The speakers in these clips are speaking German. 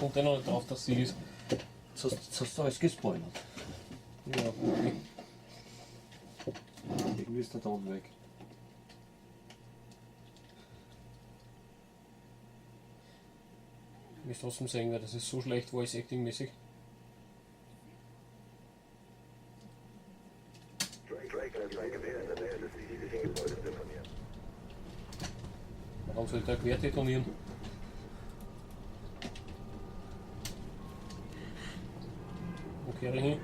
kommt ja noch nicht drauf, dass sie ist. Jetzt hast du alles gespoilert. Ja, okay. Irgendwie ist der Ton weg. Ich muss trotzdem sagen, weil das ist so schlecht Voice Acting mäßig. Warum soll der quer detonieren? Wo kehre ich hin?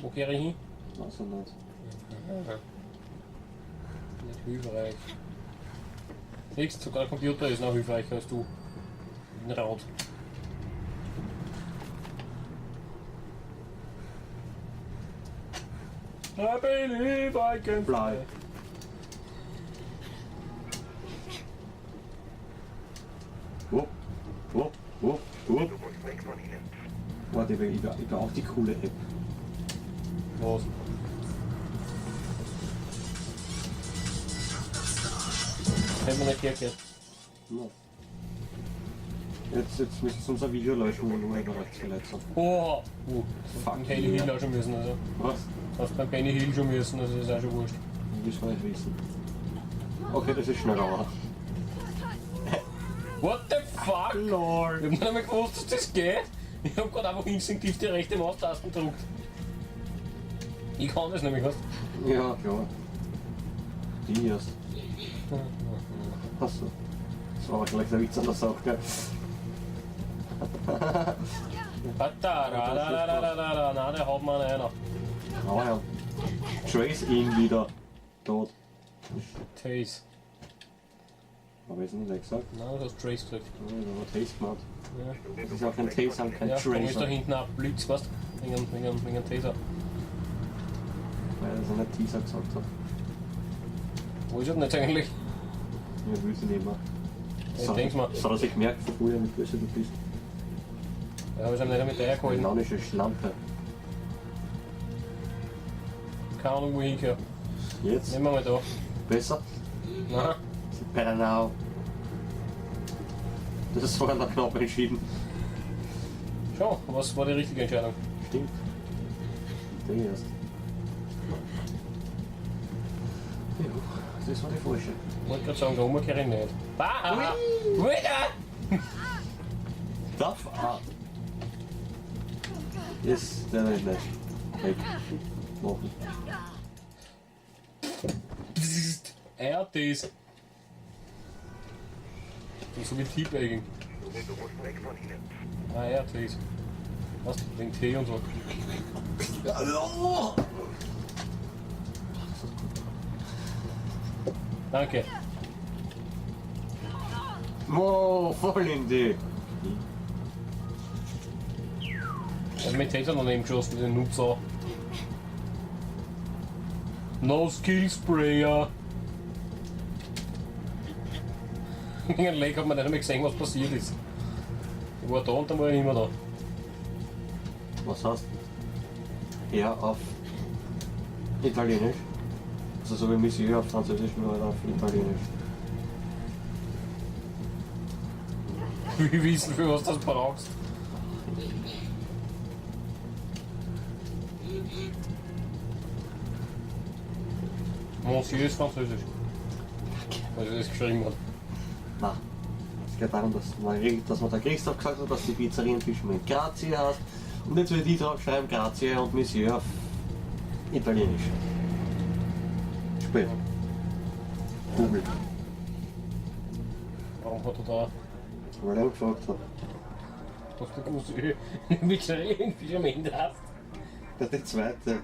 Wo kehre ich hin? Also nicht. Nicht hilfreich. Siehst, sogar der Computer ist noch hilfreicher als du. Ein Rad. I believe I can fly. Wupp, wupp, wupp, wupp. Warte, ich war auch die coole App. Was? Hätten wir nicht hergehört. No. Jetzt müssen sie unser Video löschen, wo wir über rechts verletzt sind. Oh! Fuck. Beim Penny Hill auch schon müssen, also. Was? Hast beim Penny Hill schon müssen, also ist auch schon wurscht. Wie soll ich wissen? Okay, das ist schneller, aber. What the fuck? Lord! Ich hab nicht einmal gewusst, dass das geht. Ich hab gerade einfach instinktiv die rechte Maustaste gedrückt. Ich kann das nämlich, was? Ja, klar. Die erst. Achso. Das war wahrscheinlich der Witz an der Sache, gell? Na, der haut mal einer. Ah ja. Trace ihn wieder. Tot. Taze. Aber ist nicht gesagt. Nein, du hast Trace gesagt. Ja, da war Taste gemacht. Ja. Das ist auch kein Taser und kein Ja, da ist da Tracer. hinten ein Blitz, weißt du? Wegen Taser. Weil er so einen Teaser gesagt hat. Wo ist er denn jetzt eigentlich? Ja, will sie nicht mehr. Ich denk's mal. Das hat er sich gemerkt, von früher, wie böse du bist. Ja, aber ich hab nicht mit der gehalten. Launische Schlampe. Keine Ahnung, wo ich hingehöre. Jetzt? Nehmen wir mal da. Besser? Nein. Better now. Das ist sogar noch knapp entschieden. Schon, was war die richtige Entscheidung? Stimmt. Der erst. Ja, das war die falsche. Ich wollte gerade sagen, da oben kehre ich nicht. Ah! Wieder! Darf A. Ist der nicht. Weg. Machen. Er hat das. So wie Teabagging. Ah, er hat das. Was? Wegen Tee und so. Danke. Oh, voll in die. Er hat mit Taser noch neben geschossen, mit den Noobs auch. No Skill Sprayer. In einem Lake hat man nicht einmal gesehen, was passiert ist. Ich war da und dann war ich nicht mehr da. Was heißt? Ja, auf Italienisch. Also so wie Monsieur auf Französisch, nur halt auf Italienisch. Wir wissen, für was du das brauchst. Monsieur ist Französisch. Weil er das geschrieben hat. Nein. Es geht darum, dass man der Christoph gesagt hat, dass die Pizzeria in Fischmehl Grazie heißt. Und jetzt will die drauf schreiben Grazie und Monsieur auf Italienisch. Spät. Google. Warum hat er da? Weil er gefragt hat. Hast du gewusst, wie die Pizzeria irgendwie am Ende hast? Das ist die zweite.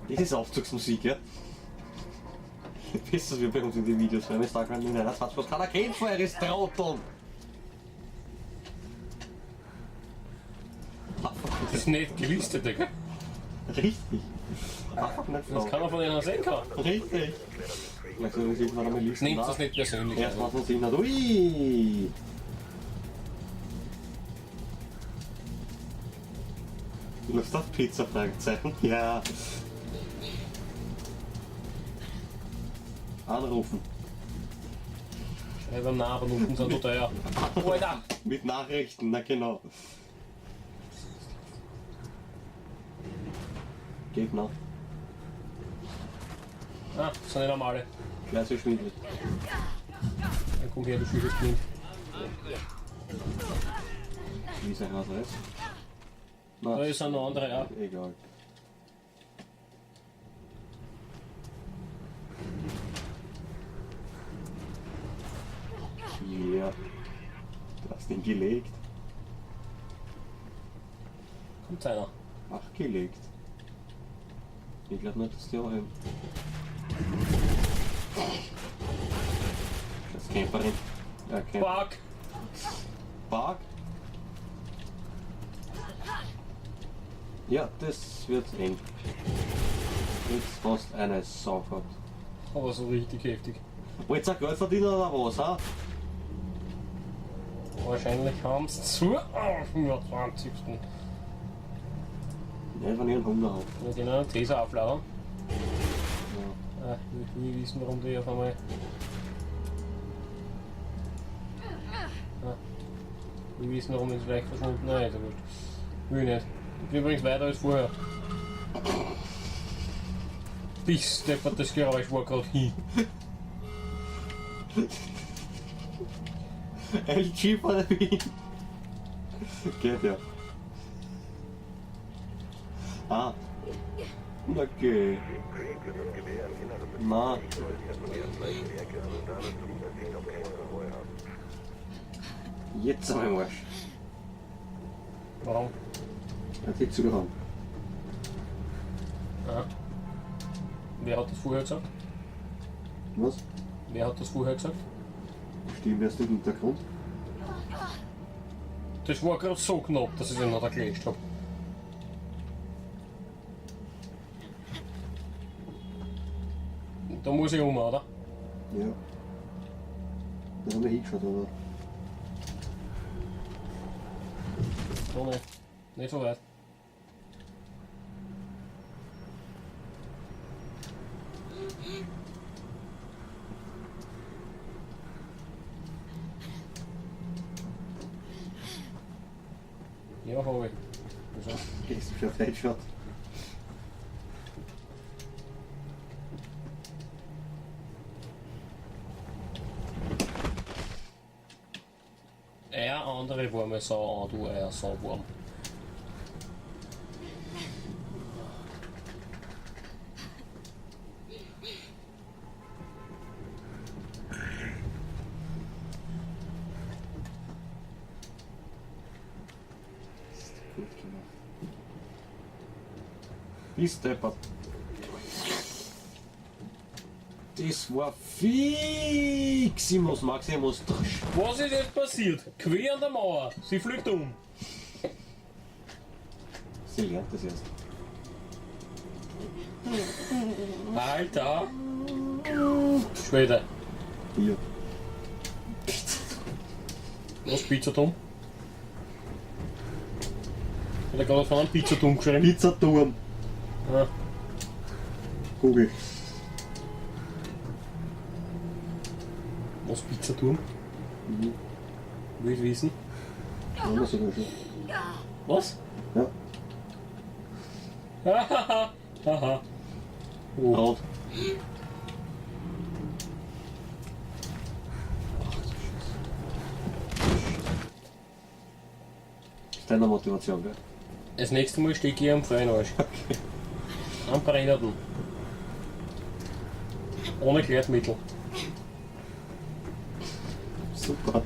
Das ist Aufzugsmusik, ja? Wisst ihr, wir bei uns in die Videos rein, es sagt man in einer Satz, was keiner kennt von eures Trotteln! Das ist nicht gelistet, Digga. Richtig. Einfach nicht Das fragen. kann man von einer sehen kann. Richtig. Also, wir sehen, wenn wir listen. Nehmt das nicht persönlich. Erst was man sehen hat, ui! Du läufst auf Pizza? Fragezeichen. Ja. Anrufen. Schreibe nach, aber Nutten sind so teuer. Alter! Mit Nachrichten, na genau. Gegner. Ah, das sind nicht normale. Gleich so schwindelig. Dann komm her, du schönes Kind. Wie ist ein Adress? Da ist ein anderer, ja. Egal. Ja. Du hast ihn gelegt. Kommt einer. Ach, gelegt. Ich glaube nicht, dass die auch haben. Das ist Camperin. Ja, Camper. Fuck! Park? Ja, das wird eng. Jetzt fast eine Sau gehabt. Aber so richtig heftig. Wollt ihr Geld verdienen oder was, ha? Wahrscheinlich haben sie zur 25. Nicht, wenn ich einen Hunger habe. Wir gehen einen Taser aufladen. Ja. Ich will wissen, warum die auf einmal. Ich will wissen, warum die vielleicht verschwunden ist. Nein, ist ja wurscht. Will ich nicht. Ich bin übrigens weiter als vorher. Bis deppert, das Geräusch war gerade hin. LG von der Wien. Geht ja. Ah. Okay. Na. Jetzt am Arsch. Warum? Er hat sich zugehauen. Aha. Wer hat das vorher gesagt? Was? Wer hat das vorher gesagt? Stimmt erst im Hintergrund. Das war gerade so knapp, dass ich den noch erklärt habe. Da muss ich um, oder? Ja. Da haben wir hingeschaut, aber. So nicht. Nicht so weit. Ja, habe ich. Also. Gehst du schon auf Headshot? Er andere war mal so an, du Eier, so warm. Gut gemacht. Bis deppert. Das war Fiximus Maximus. Was ist jetzt passiert? Quer an der Mauer. Sie fliegt um. Sie lernt das erst. Alter. Schwede. Hier. Was, Pizzaturm? Hat er gerade von einem Pizzaturm geschrieben? Pizzaturm. Ja. Google. Was, Pizzaturm? Mhm. Will ich wissen. Haben wir sogar schon. Was? Ja. Hahaha. Haha. Oh. Rot. Ist deine Motivation, gell? Das nächste Mal stecke ich am freien Arsch. Am brennenden. Ohne Gleitmittel. Super.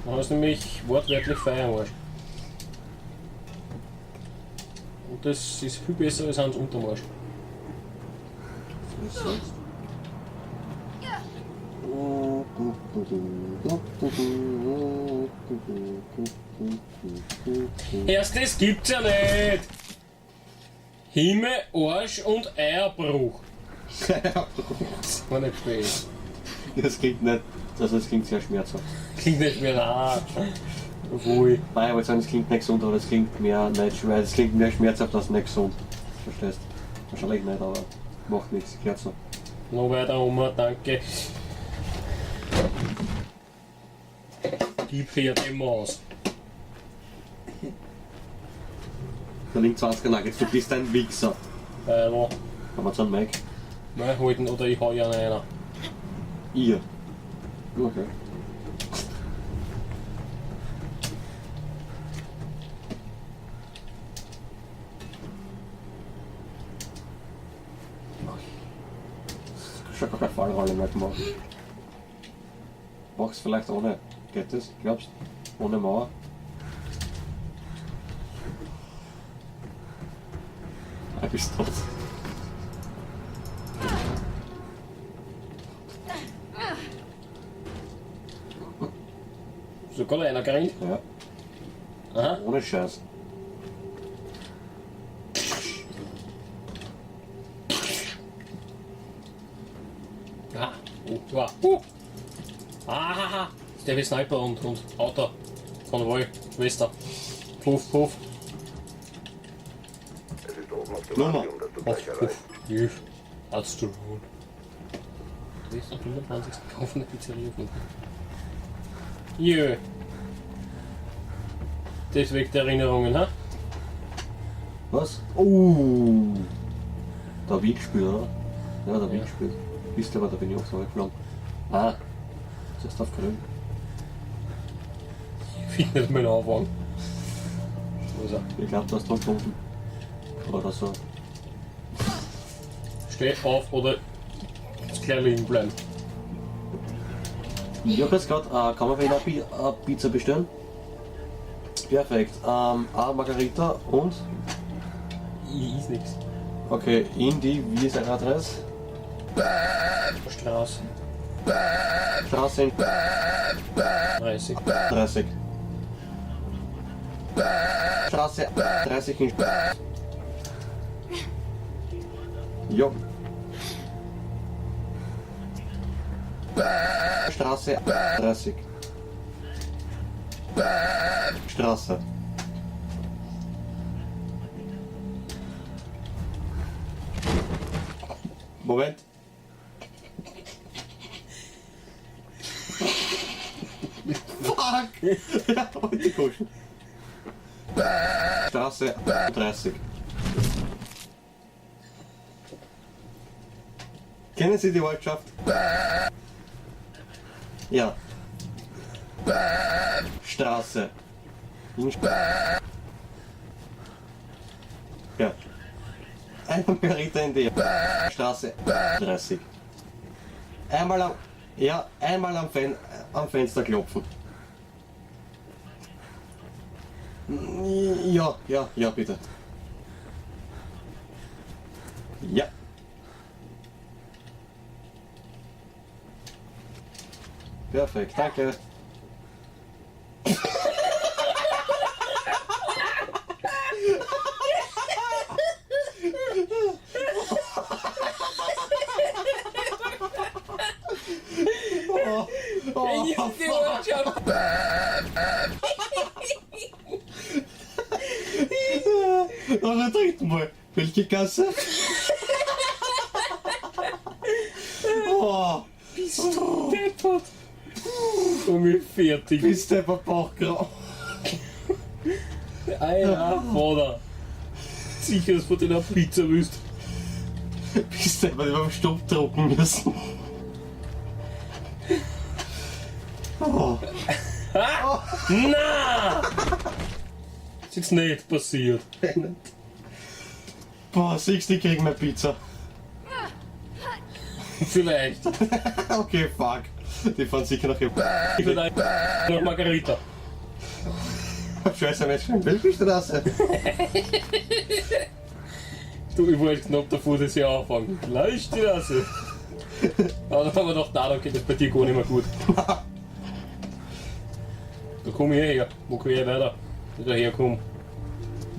Dann hast du nämlich wortwörtlich Feuer am Arsch. Und das ist viel besser als ans Untermarsch. Was sagst Erst das gibt's ja nicht! Himmel, Arsch und Eierbruch. Das war nicht spät. Das klingt nicht, also das klingt sehr schmerzhaft. Klingt nicht mehr nach. Obwohl. Nein, ich wollte sagen, es klingt nicht gesund, aber es klingt mehr nicht schwer, es klingt mehr schmerzhaft als nicht gesund. Verstehst? Wahrscheinlich nicht, aber macht nichts, gehört so. Noch weiter um, danke. Gib her den Maus. Da liegt 20er Nuggets, du bist ein Wichser. Noch. Haben wir so einen Mike? Nein, halten oder ich hau ja einer. Ihr. Okay. Schon gar keine Fallrolle mehr gemacht. Mach's vielleicht ohne. Geht das? Glaubst du? Ohne Mauer? Du bist tot. Sogar einer gerannt? Ja. Aha. Ohne Scheiß. Ah, wow. Ah, der wie Sniper und Auto. Konvoi, Schwester. Puff, puff. Es ist oben auf dem Nummer. Radium, dass du Puff, gleich puff. Jüch. Hast du wohl. Du bist am 25. kaufen eine Pizzeria von. Jö. Das weckt Erinnerungen, ha? Was? Da hab ich gespielt, oder? Ja, da hab ich gespielt. Wisst ihr, aber da bin ich auch so geflogen. Ah, das ist auf grün. Findet mein Anfang. Wo ist er? Ich glaube, du hast dran gefunden. Oder so. Steh auf oder das gleich liegen bleiben. Ich hab jetzt gerade, kann man vielleicht eine Pizza bestellen? Perfekt. A Margarita und? Ich is nix. Okay, in die, wie ist eure Adresse? Straße. Straße in 30. 30. Straße 30 in Jo. Straße 30. Straße. Moment. Fuck! Ja, heute kuschen. Straße 30. Kennen Sie die Ortschaft? Ja. Straße. Ja. Ein Margarita in der Straße 30. Einmal am Fenster klopfen. Ja, bitte. Ja. Perfekt, danke. Noch ein dritten Mal. Welche Gasse? Oh. Bist du deppert? Und wir fertig. Bist du einfach Bauchgrau? Ja, Vater. Sicher, dass du den Pizza willst. Bist du einfach beim Stopp drucken müssen? Oh. Ah! Na! Das ist jetzt nicht passiert. Boah, siehst du, ich krieg mehr Pizza. Vielleicht. Okay, fuck. Die fahren sicher nach hier. Vielleicht noch Margarita. Scheiße, Mensch, welche Straße? Du, ich wollte knapp davor, dass ich anfangen. Leicht die Straße. Aber dann haben wir gedacht, na, dann geht das bei dir gar nicht mehr gut. Da komm ich her. Wo kann ich weiter? Wieder herkommen.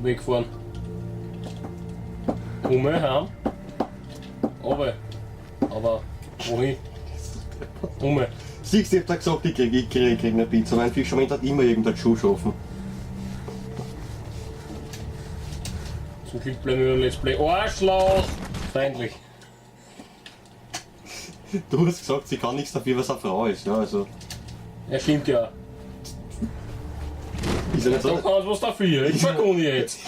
Wegfahren. Komm heim. Aber wohin? Siehst du, ich hab da gesagt, ich krieg eine Pizza. Mein Fischament hat immer irgendein Schuh schaffen. Zum Glück bleiben wir Let's Play. Arschloch! Feindlich. Du hast gesagt, sie kann nichts dafür, was eine Frau ist. Ja, also. Ja, stimmt ja. Ist ja nicht Da so, kannst was dafür, ich vergunne jetzt.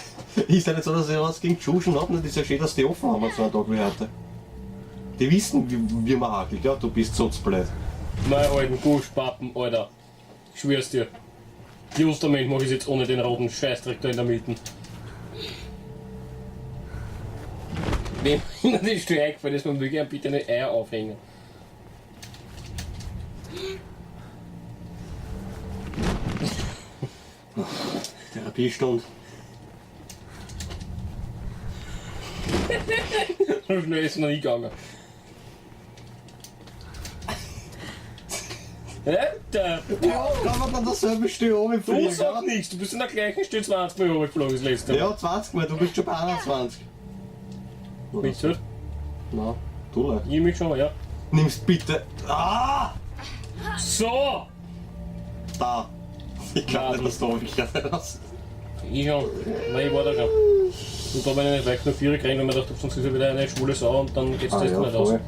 ist ja nicht so, dass ich was gegen Tschuschen habe. Das ist ja schön, dass die offen haben an so einem Tag wie heute. Die wissen, wie man hakelt. Ja, du bist so blöd. Meine alten Guschpappen, Alter. Ich schwör's dir. Justament mach ich jetzt ohne den roten Scheißdreck da in der Mitte. Wem immer die Stelle eingefallen ist, man will gerne bitte eine Eier aufhängen. Therapiestunde. So schnell ist es noch nie gegangen. Alter! Ja, kann man dann dasselbe Stück oben Du fliegen? sagst nichts, du bist in der gleichen Stelle 20 Mal runtergeflogen das letzte Mal. Ja, 20 Mal, du bist schon bei 21. Nichts, oder? Na, du leid. Ich mich schon, ja. Nimmst bitte. Ah! So! Da! Ich glaube nicht, dass du umgekehrt hast. Ich schon. Nein, ich war da schon. Und da bin ich nicht weg nur 4 gerannt, weil man dachte, sonst ist ja wieder eine schwule Sau und dann geht's das ja, nicht aus. voll.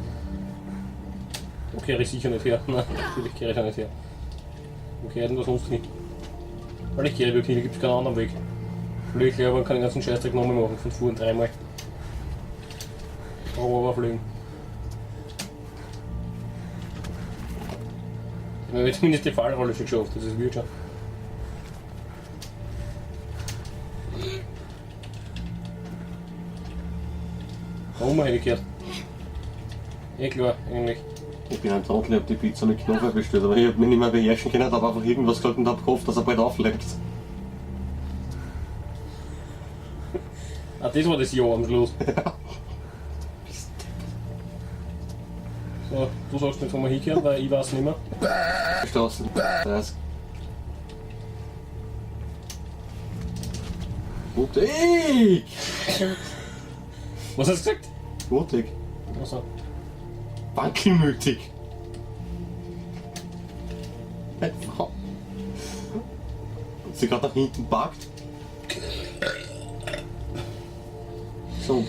Okay, ich sicher nicht her. Nein, natürlich kehre ich auch nicht her. Okay, denn was sonst nicht. Weil ich kehre wirklich, da gibt es keinen anderen Weg. Löchler, aber man kann den ganzen Scheißdreck nochmal machen, von vorn 3-mal. Aber fliegen. Ich habe zumindest die Fallrolle schon geschafft, das ist wird schon. Warum hätte ich gehört? Eh klar, eigentlich. Ich bin ein Trottel, ich hab die Pizza mit Knoblauch bestellt, aber ich hab mich nicht mehr beherrschen können, hab einfach irgendwas gesagt und hab gehofft, dass er bald auflegt. Ah, das war das Ja am Schluss. Ja. So, du sagst nicht, wo wir hinkehren, weil ich weiß nicht mehr. Straße. 30. Mutig! Was hast du gesagt? Mutig. Also, Wankelmütig. Eine Frau. Hat sie gerade nach hinten packt? So,